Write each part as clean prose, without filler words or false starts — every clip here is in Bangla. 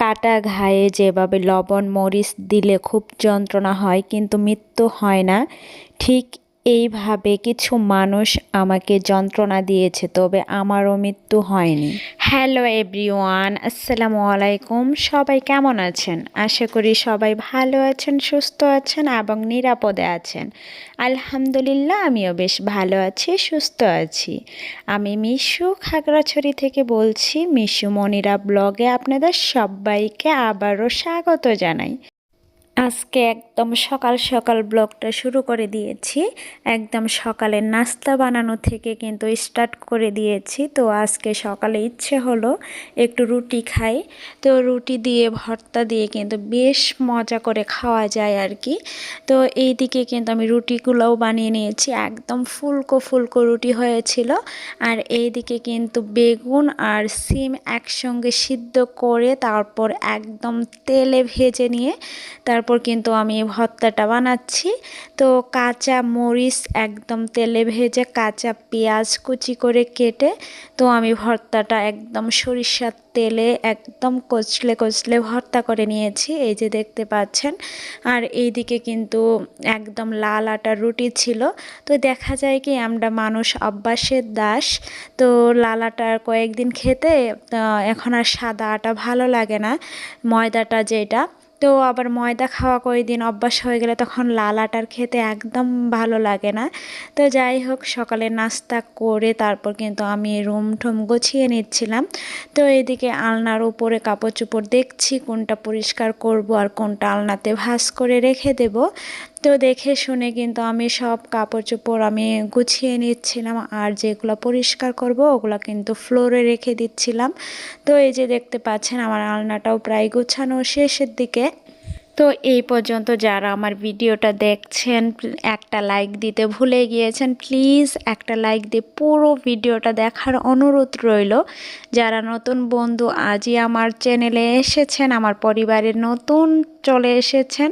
কাটা ঘায়ে যেভাবে লবণ মরিচ দিলে খুব যন্ত্রণা হয় কিন্তু মৃত্যু হয় না, ঠিক এইভাবে কিছু মানুষ আমাকে যন্ত্রণা দিয়েছে, তবে আমারও মৃত্যু হয়নি। হ্যালো এভরিওয়ান, আসসালামু আলাইকুম। সবাই কেমন আছেন? আশা করি সবাই ভালো আছেন, সুস্থ আছেন এবং নিরাপদে আছেন। আলহামদুলিল্লাহ, আমিও বেশ ভালো আছি, সুস্থ আছি। আমি মিশু খাগড়াছড়ি থেকে বলছি। মিশু মনিরা ব্লগে আপনাদের সবাইকে আবারও স্বাগত জানাই। আজকে একদম সকাল সকাল ব্লগটা শুরু করে দিয়েছি। একদম সকালে নাস্তা বানানো থেকে কিন্তু স্টার্ট করে দিয়েছি। তো আজকে সকালে ইচ্ছে হলো একটু রুটি খাই। তো রুটি দিয়ে ভর্তা দিয়ে কিন্তু বেশ মজা করে খাওয়া যায় আর কি। তো এই দিকে কিন্তু আমি রুটিগুলোও বানিয়ে নিয়েছি, একদম ফুলকো ফুলকো রুটি হয়েছিল। আর এই দিকে কিন্তু বেগুন আর সিম একসঙ্গে সিদ্ধ করে তারপর একদম তেলে ভেজে নিয়ে তারপর কিন্তু আমি ভর্তাটা বানাচ্ছি। তো কাঁচা মরিচ একদম তেলে ভেজে, কাঁচা পেঁয়াজ কুচি করে কেটে তো আমি ভর্তাটা একদম সরিষার তেলে একদম কচলে কচলে ভর্তা করে নিয়েছি, এই যে দেখতে পাচ্ছেন। আর এইদিকে কিন্তু একদম লাল আটার রুটি ছিল। তো দেখা যায় কি আমরা মানুষ অভ্যাসের দাস। তো লাল আটার কয়েকদিন খেতে এখন আর সাদা আটা ভালো লাগে না, ময়দাটা যেটা। তো আবার ময়দা খাওয়া কয়েকদিন অভ্যাস হয়ে গেলে তখন লাল আটার খেতে একদম ভালো লাগে না। তো যাই হোক, সকালে নাস্তা করে তারপর কিন্তু আমি রুম ঠুম গুছিয়ে নিচ্ছিলাম। তো এদিকে আলনার উপরে কাপড় চোপড় দেখছি কোনটা পরিষ্কার করব আর কোনটা আলনাতে ভাঁজ করে রেখে দেব। তো দেখে শুনে কিন্তু আমি সব কাপড় চোপড় আমি গুছিয়ে নিচ্ছিলাম, আর যেগুলো পরিষ্কার করব ওগুলো কিন্তু ফ্লোরে রেখে দিচ্ছিলাম। তো এই যে দেখতে পাচ্ছেন আমার আলনাটাও প্রায় গোছানো শেষের দিকে। তো এই পর্যন্ত যারা আমার ভিডিওটা দেখছেন একটা লাইক দিতে ভুলে গিয়েছেন, প্লিজ একটা লাইক দিয়ে পুরো ভিডিওটা দেখার অনুরোধ রইল। যারা নতুন বন্ধু আজই আমার চ্যানেলে এসেছেন, আমার পরিবারের নতুন চলে এসেছেন,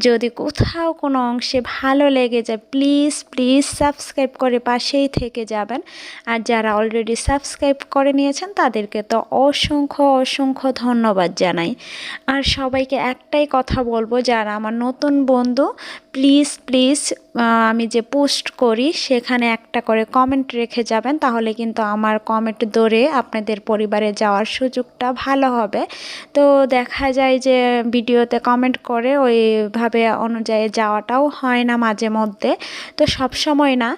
যদি কোথাও কোনো অংশে ভালো লেগে যায় প্লিজ প্লিজ সাবস্ক্রাইব করে পাশেই থেকে যাবেন। আর যারা অলরেডি সাবস্ক্রাইব করে নিয়েছেন তাদেরকে তো অসংখ্য অসংখ্য ধন্যবাদ জানাই। আর সবাইকে একটাই কথা বলবো, যারা আমার নতুন বন্ধু প্লিজ প্লিজ আমি যে পোস্ট করি সেখানে একটা করে কমেন্ট রেখে যাবেন, তাহলে কিন্তু আমার কমেন্ট ধরে আপনাদের পরিবারে যাওয়ার সুযোগটা ভালো হবে। তো দেখা যায় যে ভিডিওতে কমেন্ট করে ওইভাবে অনুযায়ী যাওয়াটাও হয় না মাঝে মধ্যে। তো সব সময় না,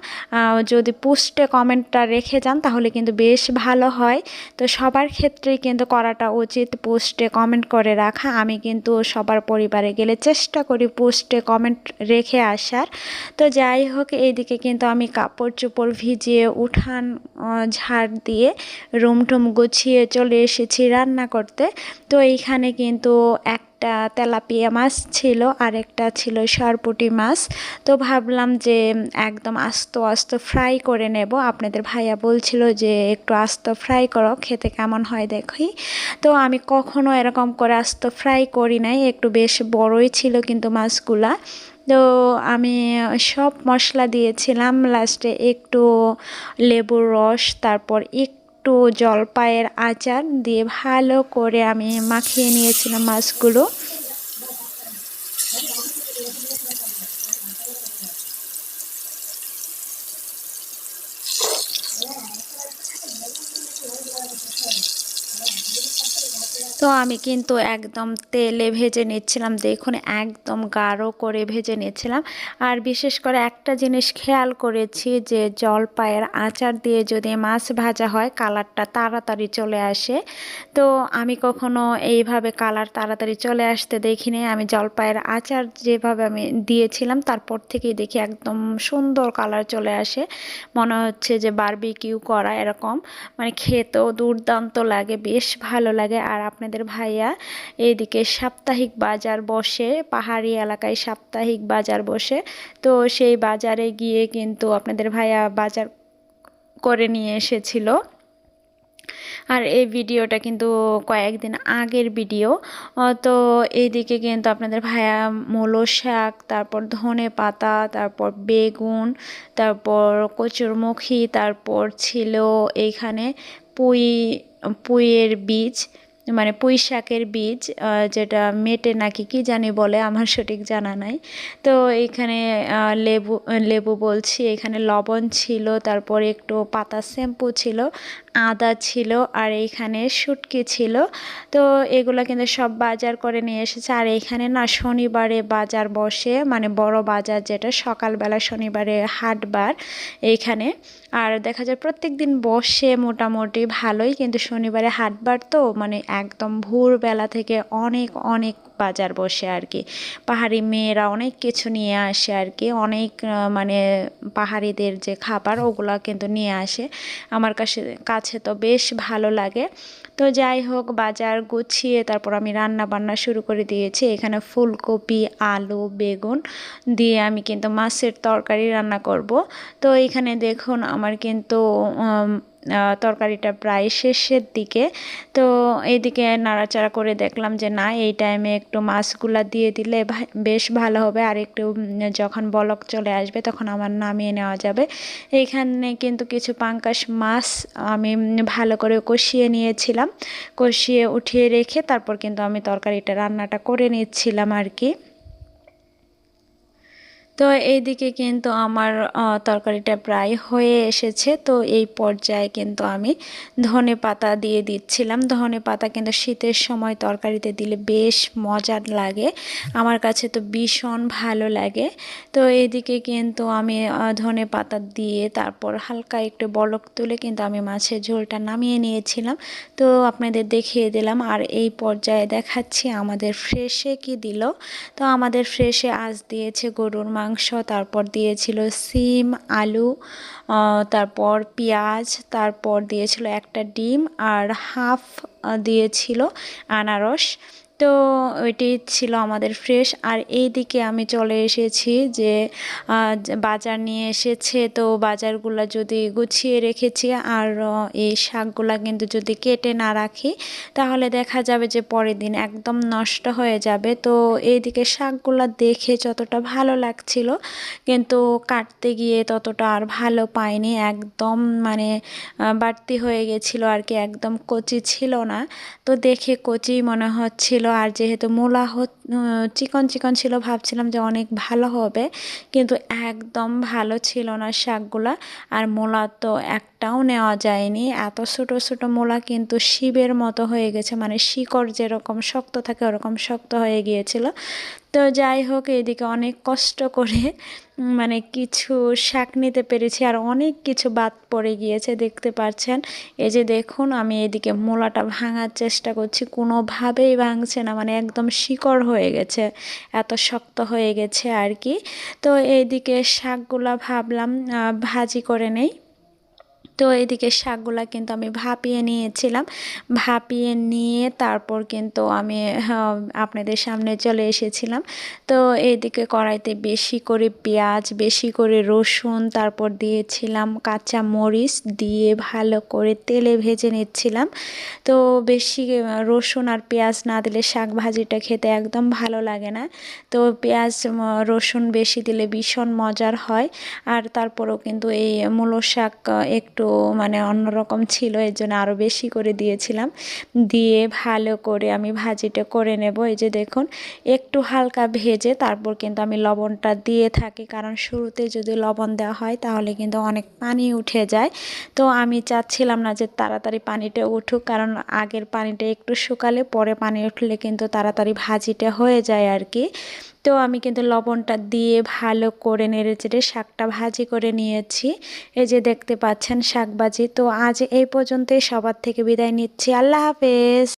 যদি পোস্টে কমেন্টটা রেখে যান তাহলে কিন্তু বেশ ভালো হয়। তো সবার ক্ষেত্রেই কিন্তু করাটা উচিত পোস্টে কমেন্ট করে রাখা। আমি কিন্তু সবার পরিবারে গেলে চেষ্টা করি পোস্টে কমেন্ট রেখে আসার। তো যাই হোক, এইদিকে কিন্তু আমি কাপড় চোপড় ভিজিয়ে উঠান ঝাড় দিয়ে রুম টুম গুছিয়ে চলে এসেছি রান্না করতে। তো এইখানে কিন্তু একটা তেলাপিয়া মাছ ছিল আর একটা ছিল সরপুঁটি মাছ। তো ভাবলাম যে একদম আস্ত আস্ত ফ্রাই করে নেব। আপনাদের ভাইয়া বলছিল যে একটু আস্ত ফ্রাই করো, খেতে কেমন হয় দেখি। তো আমি কখনো এরকম করে আস্ত ফ্রাই করি নাই, একটু বেশ বড়ই ছিল কিন্তু মাছগুলা। তো আমি সব মশলা দিয়েছিলাম, লাস্টে একটু লেবুর রস, তারপর একটু জলপাইয়ের আচার দিয়ে ভালো করে আমি মাখিয়ে নিয়েছিলাম মাছগুলো। তো আমি কিন্তু একদম তেলে ভেজে নিচ্ছিলাম, দেখুন একদম গাঢ় করে ভেজে নিচ্ছিলাম। আর বিশেষ করে একটা জিনিস খেয়াল করেছি যে জলপাইয়ের আচার দিয়ে যদি মাছ ভাজা হয় কালারটা তাড়াতাড়ি চলে আসে। তো আমি কখনো এইভাবে কালার তাড়াতাড়ি চলে আসতে দেখিনি। আমি জলপাইয়ের আচার যেভাবে আমি দিয়েছিলাম তারপর থেকেই দেখি একদম সুন্দর কালার চলে আসে, মনে হচ্ছে যে বারবিকিউ করা এরকম। মানে খেতেও দুর্দান্ত লাগে, বেশ ভালো লাগে। আর আপনাদের ভাইয়া এইদিকে সাপ্তাহিক বাজার বসে, পাহাড়ি এলাকায় সাপ্তাহিক বাজার বসে। তো সেই বাজারে গিয়ে কিন্তু আপনাদের ভাইয়া বাজার করে নিয়ে এসেছিল। আর এই ভিডিওটা কিন্তু কয়েকদিন আগের ভিডিও। তো এইদিকে কিন্তু আপনাদের ভাইয়া মূলো শাক, তারপর ধনে পাতা, তারপর বেগুন, তারপর কচুরমুখী, তারপর ছিল এইখানে পুঁই, পুঁইয়ের বীজ, মানে পুঁই শাকের বীজ, যেটা মেটে নাকি কি জানি বলে, আমার সঠিক জানা নাই। তো এখানে লেবু লেবু বলছি, এখানে লবণ ছিল, তারপর একটু পাতা শ্যাম্পু ছিল, আদা ছিল, আর এইখানে শুটকি ছিল। তো এগুলো কিন্তু সব বাজার করে নিয়ে এসেছে। আর এইখানে না শনিবারে বাজার বসে, মানে বড় বাজার, যেটা সকালবেলা শনিবারে হাটবার এইখানে। আর দেখা যায় প্রত্যেক দিন বসে মোটামুটি ভালোই, কিন্তু শনিবারে হাটবার তো মানে একদম ভোরবেলা থেকে অনেক অনেক বাজার বসে আর কি। পাহাড়ি মেয়েরা অনেক কিছু নিয়ে আসে আর কি, অনেক মানে পাহাড়িদের যে খাবার ওগুলো কিন্তু নিয়ে আসে। আমার কাছে তো বেশ ভালো লাগে। তো যাই হোক, বাজার গুছিয়ে তারপর আমি রান্না বান্না শুরু করে দিয়েছি। এখানে ফুলকপি, আলু, বেগুন দিয়ে আমি কিন্তু মাছের তরকারি রান্না করব। তো এখানে দেখুন আমার কিন্তু তরকারিটা প্রায় শেষের দিকে। তো এইদিকে নাড়াচাড়া করে দেখলাম যে না, এই টাইমে একটু মাছগুলা দিয়ে দিলে বেশ ভালো হবে, আর একটু যখন বলক চলে আসবে তখন আমার নামিয়ে নেওয়া যাবে। এইখানে কিন্তু কিছু পাঙ্গাস মাছ আমি ভালো করে কষিয়ে নিয়েছিলাম, কষিয়ে উঠিয়ে রেখে তারপর কিন্তু আমি তরকারিটা রান্নাটা করে নিচ্ছিলাম আর কি। তো এইদিকে কিন্তু আমার তরকারিটা প্রায় হয়ে এসেছে। তো এই পর্যায়ে কিন্তু আমি ধনে পাতা দিয়ে দিচ্ছিলাম। ধনে পাতা কিন্তু শীতের সময় তরকারিতে দিলে বেশ মজার লাগে, আমার কাছে তো ভীষণ ভালো লাগে। তো এইদিকে কিন্তু আমি ধনে পাতা দিয়ে তারপর হালকা একটু বলক তুলে কিন্তু আমি মাছের ঝোলটা নামিয়ে নিয়েছিলাম। তো আপনাদের দেখিয়ে দিলাম। আর এই পর্যায়ে দেখাচ্ছি আমাদের ফ্রেশে কি দিল। তো আমাদের ফ্রেশে আজ দিয়েছে গরুর মাংস, তারপর দিয়েছিল সিম, আলু, তারপর পেঁয়াজ, তারপর দিয়েছিল একটা ডিম, আর হাফ দিয়েছিল আনারস। তো ওইটি ছিল আমাদের ফ্রেশ। আর এই দিকে আমি চলে এসেছি যে বাজার নিয়ে এসেছে, তো বাজারগুলো যদি গুছিয়ে রেখেছি আর এই শাকগুলা কিন্তু যদি কেটে না রাখি তাহলে দেখা যাবে যে পরের দিন একদম নষ্ট হয়ে যাবে। তো এইদিকে শাকগুলা দেখে যতটা ভালো লাগছিল কিন্তু কাটতে গিয়ে ততটা আর ভালো পাইনি, একদম মানে বাড়তি হয়ে গেছিলো আর কি, একদম কচি ছিল না। তো দেখে কচি মনে হচ্ছিল, আর যেহেতু মূলা চিকন চিকন ছিল ভাবছিলাম যে অনেক ভালো হবে, কিন্তু একদম ভালো ছিল না শাকগুলা। আর মূলা তো একটাও নেওয়া যায়নি, এত ছোটো ছোটো মূলা কিন্তু শিবের মতো হয়ে গেছে, মানে শিকড় যেরকম শক্ত থাকে ওরকম শক্ত হয়ে গিয়েছিল। তো যাই হোক, এদিকে অনেক কষ্ট করে মানে কিছু শাক নিতে পেরেছি, আর অনেক কিছু বাদ পড়ে গিয়েছে দেখতে পাচ্ছেন। এই যে দেখুন, আমি এদিকে মূলাটা ভাঙার চেষ্টা করছি, কোনোভাবেই ভাঙছে না, মানে একদম শিকড় হয়ে গেছে, এত শক্ত হয়ে গেছে আর কি। তো এইদিকে শাকগুলা ভাবলাম ভাজি করে নেই। তো এদিকে শাকগুলা কিন্তু আমি ভাপিয়ে নিয়েছিলাম, ভাপিয়ে নিয়ে তারপর কিন্তু আমি আপনাদের সামনে চলে এসেছিলাম। তো এইদিকে কড়াইতে বেশি করে পেঁয়াজ, বেশি করে রসুন, তারপর দিয়েছিলাম কাঁচা মরিচ, দিয়ে ভালো করে তেলে ভেজে নিচ্ছিলাম। তো বেশি রসুন আর পেঁয়াজ না দিলে শাক ভাজিটা খেতে একদম ভালো লাগে না। তো পেঁয়াজ রসুন বেশি দিলে ভীষণ মজার হয়। আর তারপরেও কিন্তু এই মূলো শাক একটু মানে অন্যরকম ছিল, এর জন্য আরও বেশি করে দিয়েছিলাম। দিয়ে ভালো করে আমি ভাজিটা করে নেব। এই যে দেখুন, একটু হালকা ভেজে তারপর কিন্তু আমি লবণটা দিয়ে থাকি, কারণ শুরুতে যদি লবণ দেওয়া হয় তাহলে কিন্তু অনেক পানি উঠে যায়। তো আমি চাচ্ছিলাম না যে তাড়াতাড়ি পানিটা উঠুক, কারণ আগের পানিটা একটু শুকালে পরে পানি উঠলে কিন্তু তাড়াতাড়ি ভাজিটা হয়ে যায় আর কি। তো আমি কিন্তু লবণটা দিয়ে ভালো করে নেড়েচেড়ে শাকটা ভাজি করে নিয়েছি। এই যে দেখতে পাচ্ছেন শাক ভাজি। তো আজ এই পর্যন্তই, সবার থেকে বিদায় নিচ্ছি। আল্লাহ হাফেজ।